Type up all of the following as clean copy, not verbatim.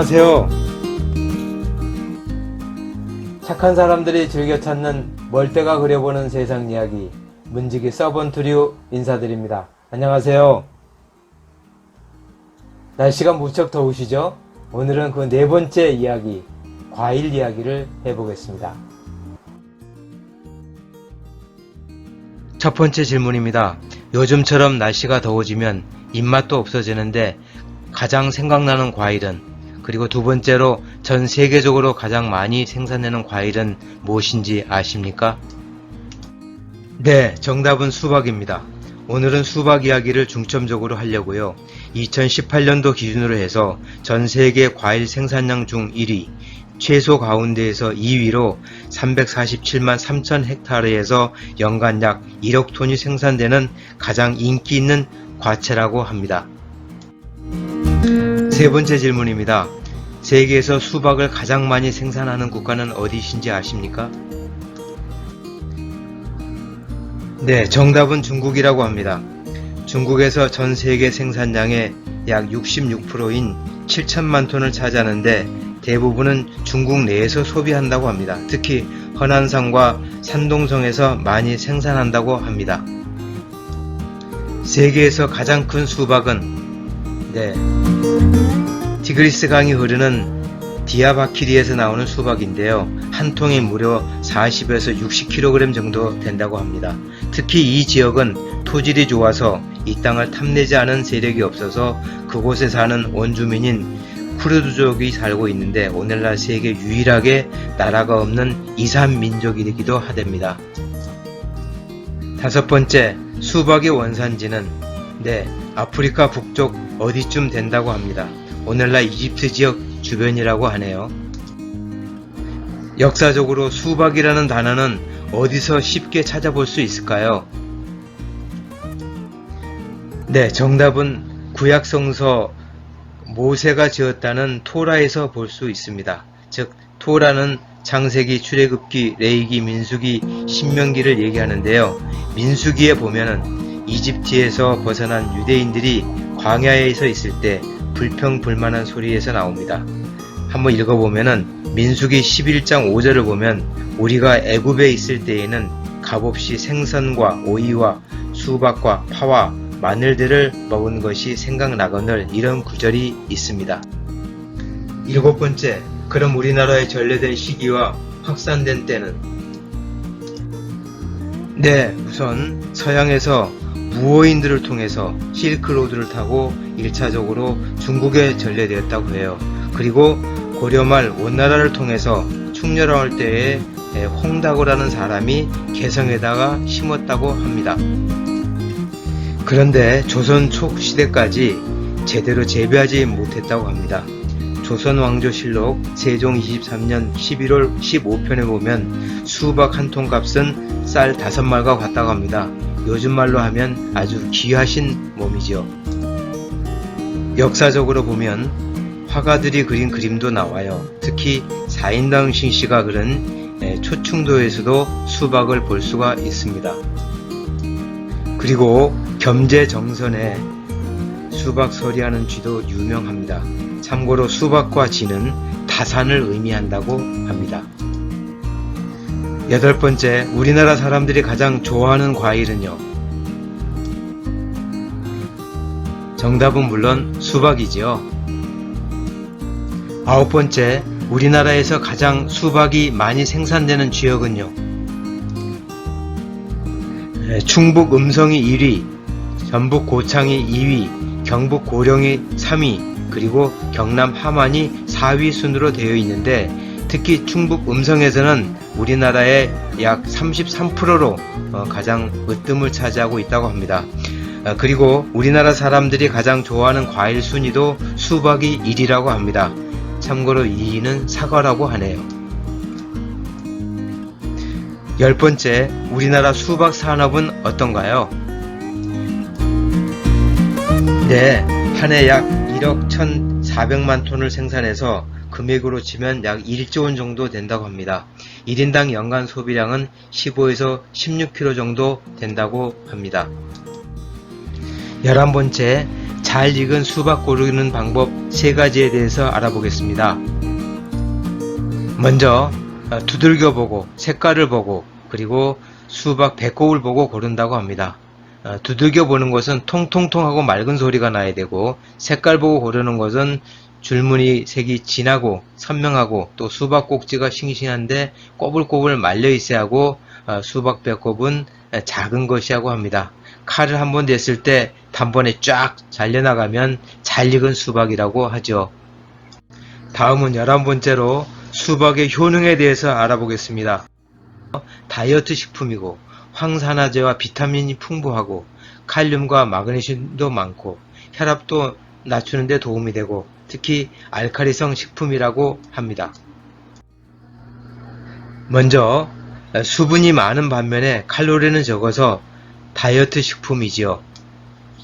안녕하세요. 착한 사람들이 즐겨 찾는 멀때가 그려보는 세상 이야기, 문지기 서번트류 인사드립니다. 안녕하세요. 날씨가 무척 더우시죠? 오늘은 그 네 번째 이야기, 과일 이야기를 해보겠습니다. 첫 번째 질문입니다. 요즘처럼 날씨가 더워지면 입맛도 없어지는데 가장 생각나는 과일은? 그리고 두 번째로 전 세계적으로 가장 많이 생산되는 과일은 무엇인지 아십니까? 네, 정답은 수박입니다. 오늘은 수박 이야기를 중점적으로 하려고요. 2018년도 기준으로 해서 전 세계 과일 생산량 중 1위, 채소 가운데에서 2위로 347만 3천 헥타르에서 연간 약 1억 톤이 생산되는 가장 인기 있는 과채라고 합니다. 세 번째 질문입니다. 세계에서 수박을 가장 많이 생산하는 국가는 어디신지 아십니까? 네, 정답은 중국이라고 합니다. 중국에서 전 세계 생산량의 약 66%인 7천만 톤을 차지하는데 대부분은 중국 내에서 소비한다고 합니다. 특히 허난성과 산동성에서 많이 생산한다고 합니다. 세계에서 가장 큰 수박은 티그리스 강이 흐르는 디아바키리에서 나오는 수박인데요. 한 통이 무려 40에서 60kg 정도 된다고 합니다. 특히 이 지역은 토질이 좋아서 이 땅을 탐내지 않은 세력이 없어서 그곳에 사는 원주민인 쿠르드족이 살고 있는데 오늘날 세계 유일하게 나라가 없는 이산 민족이기도 하답니다. 다섯 번째, 수박의 원산지는 아프리카 북쪽 어디쯤 된다고 합니다. 오늘날 이집트 지역 주변이라고 하네요. 역사적으로 수박이라는 단어는 어디서 쉽게 찾아볼 수 있을까요? 네, 정답은 구약성서 모세가 지었다는 토라에서 볼 수 있습니다. 즉 토라는 창세기, 출애굽기, 레위기, 민수기, 신명기를 얘기하는데요. 민수기에 보면은 이집트에서 벗어난 유대인들이 광야에서 있을 때 불평불만한 소리에서 나옵니다. 한번 읽어보면은 민수기 11장 5절을 보면 우리가 애굽에 있을 때에는 값없이 생선과 오이와 수박과 파와 마늘들을 먹은 것이 생각나거늘 이런 구절이 있습니다. 일곱 번째, 그럼 우리나라에 전래된 시기와 확산된 때는? 우선 서양에서 무어인들을 통해서 실크로드를 타고 1차적으로 중국에 전래되었다고 해요. 그리고 고려말 원나라를 통해서 충렬할 때에 홍다고라는 사람이 개성에다가 심었다고 합니다. 그런데 조선 초시대까지 제대로 재배하지 못했다고 합니다. 조선왕조실록 세종 23년 11월 15편에 보면 수박 한 통 값은 쌀 5말과 같다고 합니다. 요즘 말로 하면 아주 귀하신 몸이죠. 역사적으로 보면 화가들이 그린 그림도 나와요. 특히 사인당 신씨가 그린 초충도에서도 수박을 볼 수가 있습니다. 그리고 겸재정선에 수박 서리하는 쥐도 유명합니다. 참고로 수박과 쥐는 다산을 의미한다고 합니다. 여덟 번째, 우리나라 사람들이 가장 좋아하는 과일은요? 정답은 물론 수박이지요. 아홉 번째, 우리나라에서 가장 수박이 많이 생산되는 지역은요? 충북 음성이 1위, 전북 고창이 2위, 경북 고령이 3위, 그리고 경남 함안이 4위 순으로 되어 있는데 특히 충북 음성에서는 우리나라의 약 33%로 가장 으뜸을 차지하고 있다고 합니다. 그리고 우리나라 사람들이 가장 좋아하는 과일 순위도 수박이 1위라고 합니다. 참고로 2위는 사과라고 하네요. 열 번째, 우리나라 수박 산업은 어떤가요? 한 해 약 1억 1,400만 톤을 생산해서 금액으로 치면 약 1조 원 정도 된다고 합니다. 1인당 연간 소비량은 15에서 16kg 정도 된다고 합니다. 11번째, 잘 익은 수박 고르는 방법 3가지에 대해서 알아보겠습니다. 먼저 두들겨 보고 색깔을 보고 그리고 수박 배꼽을 보고 고른다고 합니다. 두들겨 보는 것은 통통통하고 맑은 소리가 나야 되고, 색깔 보고 고르는 것은 줄무늬 색이 진하고 선명하고 또 수박 꼭지가 싱싱한데 꼬불꼬불 말려 있어야 하고, 수박 배꼽은 작은 것이라고 합니다. 칼을 한번 댔을 때 단번에 쫙 잘려나가면 잘 익은 수박이라고 하죠. 다음은 11번째로 수박의 효능에 대해서 알아보겠습니다. 다이어트 식품이고 황산화제와 비타민이 풍부하고 칼륨과 마그네슘도 많고 혈압도 낮추는 데 도움이 되고 특히 알칼리성 식품이라고 합니다. 먼저 수분이 많은 반면에 칼로리는 적어서 다이어트 식품이지요.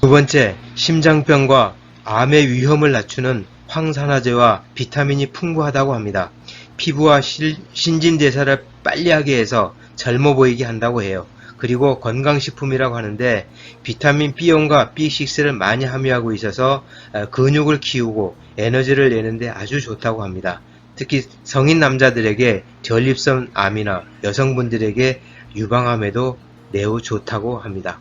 두 번째, 심장병과 암의 위험을 낮추는 황산화제와 비타민이 풍부하다고 합니다. 피부와 신진대사를 빨리 하게 해서 젊어 보이게 한다고 해요. 그리고 건강식품이라고 하는데 비타민 B1과 B6를 많이 함유하고 있어서 근육을 키우고 에너지를 내는데 아주 좋다고 합니다. 특히 성인 남자들에게 전립선 암이나 여성분들에게 유방암에도 매우 좋다고 합니다.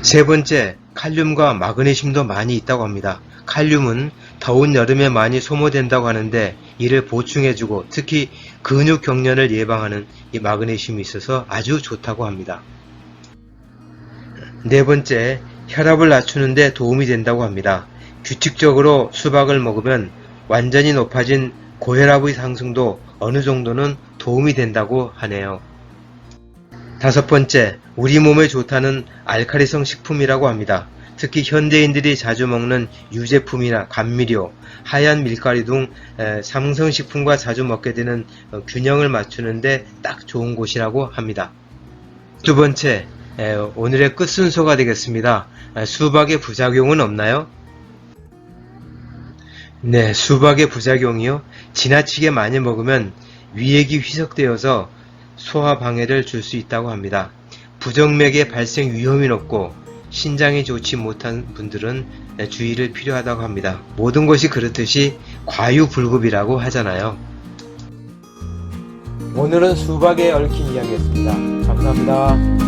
세 번째, 칼륨과 마그네슘도 많이 있다고 합니다. 칼륨은 더운 여름에 많이 소모된다고 하는데 이를 보충해주고 특히 근육 경련을 예방하는 이 마그네슘이 있어서 아주 좋다고 합니다. 네 번째, 혈압을 낮추는 데 도움이 된다고 합니다. 규칙적으로 수박을 먹으면 완전히 높아진 고혈압의 상승도 어느 정도는 도움이 된다고 하네요. 다섯 번째, 우리 몸에 좋다는 알칼리성 식품이라고 합니다. 특히 현대인들이 자주 먹는 유제품이나 감미료, 하얀 밀가루 등 삼성식품과 자주 먹게 되는 균형을 맞추는데 딱 좋은 곳이라고 합니다. 두 번째, 오늘의 끝순서가 되겠습니다. 수박의 부작용은 없나요? 네, 수박의 부작용이요. 지나치게 많이 먹으면 위액이 희석되어서 소화 방해를 줄 수 있다고 합니다. 부정맥의 발생 위험이 높고 신장이 좋지 못한 분들은 주의를 필요하다고 합니다. 모든 것이 그렇듯이 과유불급이라고 하잖아요. 오늘은 수박에 얽힌 이야기였습니다. 감사합니다.